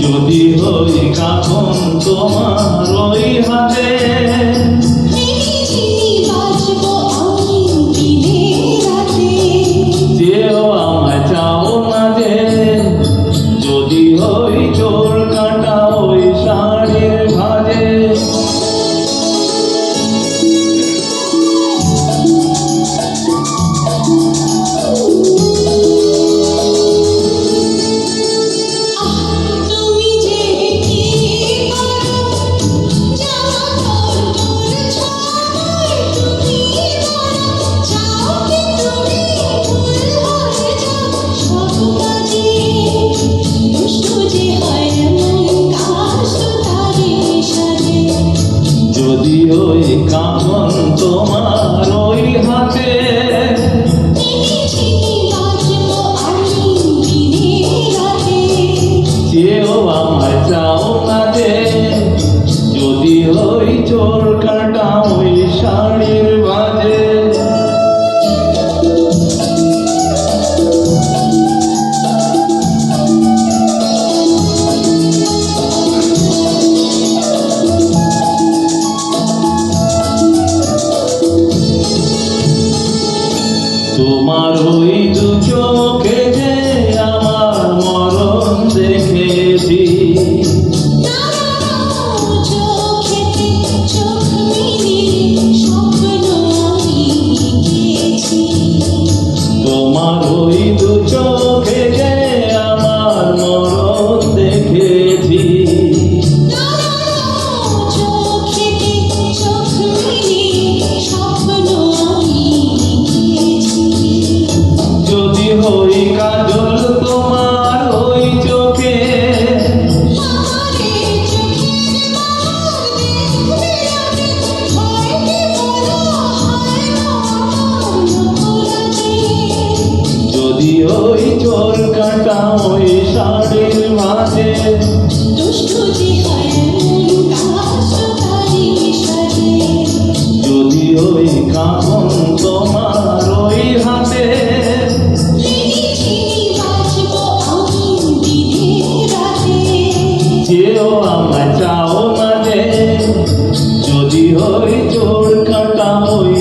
যদি হই কাফন তোমার ওই হাতে, যেও আমায় চাও না যে, যদি হই চোর কাটা ওই শাড়ির ভাজে। যদি ওই কাফন তোমার ওই হাতে, যেও আমায় চাও না যে, যদি ওই চোর কাটা ওই শাড়ির বাজে। তোমার ওই দু চোখে যে আমার মরণ দেখেছি, তোমার ওই দু চোখে যে আমার মরণ দেখেছি। যদি হই কাজল তোমার ওই চোখে, যদি ওই চোর কাটা ওই শাড়ির মাঝে, যদি ওই কাফন তোমার ওই হাতে, যেও আমায় চাও না যে, যদি ওই চোর কাটা ওই